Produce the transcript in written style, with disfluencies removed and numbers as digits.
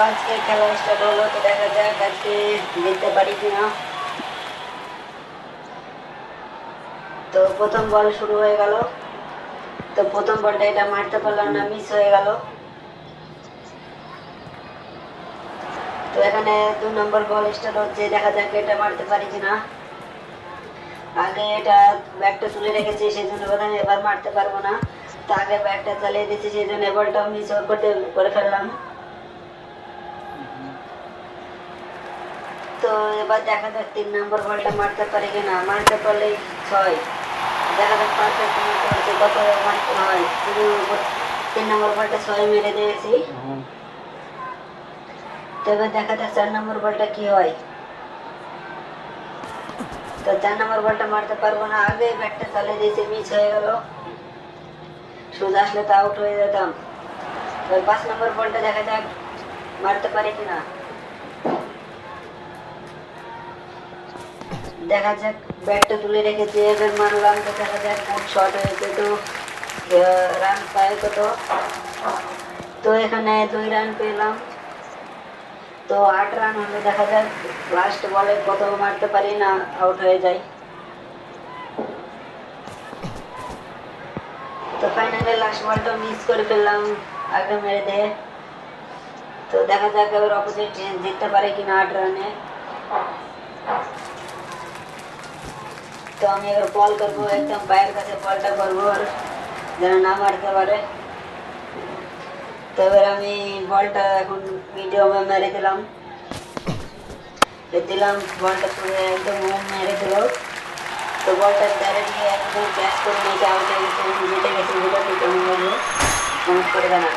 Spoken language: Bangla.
আজকে খেলা স্টার্ট হলো, তো দেখা যাক আজকে জিততে পারি কিনা। তো প্রথম বল শুরু হয়ে গেল। তো প্রথম বলটা এটা মারতে পারলাম না, মিস হয়ে গেল। তো এখানে 2 নম্বর বল স্টার্ট হচ্ছে, দেখা যাক এটা মারতে পারি কিনা। আগে এটা ব্যাটটা তুলে রেখেছি, সেই জন্য বোধহয় এবার মারতে পারবো না। তো আগে ব্যাটটা চালিয়ে দিচ্ছি, সেই জন্য বলটা মিস করে ফেললাম। তো এবার দেখা যাক 3 নম্বর বলটা মারতে পারি কিনা। মারতে পারলে 6। দেখা যাক পারফেক্ট মারতে পারছে, কত মারতে হয়। শুধু 3 নম্বর বলটা 6 মেরে দিয়েছি। তো এবার দেখা যাক 4 নম্বর বলটা কি হয়। তো 4 নম্বর বলটা মারতে পারবো না, আগে ব্যাটটা চালিয়ে দিয়েছি, মিস হয়ে গেল। সোজা আসলে তো আউট হয়ে যেতাম। এবার 5 নম্বর বলটা দেখা যাক মারতে পারি কিনা। দেখা যাক, ব্যাটটা তুলে রেখেছি, এবার মারলাম। তো দেখা যাক গুড শট হয়েছে। তো রান পায় কত? তো এখানে 2 রান পেলাম। তো 8 রান হলে দেখা যাক লাস্ট বলে কত মারতে পারি না আউট হয়ে যায়। তো ফাইনালি লাস্ট বলটা মিস করে ফেললাম, আগে মেরে দিয়ে। তো দেখা যাক এবার অপোজিট জিততে পারে কিনা 8 রানে। তো আমি এবার বল করবো, একদম পায়ের কাছে বলটা করবো আর যেন না মারতে পারে। তো এবার আমি বলটা এখন মিডিয়ামে মেরে দিলাম। বলটা পুরো একদম মেরে দিল। তো বলটা ডাইরেক্টলি একদম ক্যাচ করে নিয়েছে, আউট হয়ে গেছে, জিতে গেছে। ভিডিওটি কেমন লাগলো কমেন্ট করে জানান।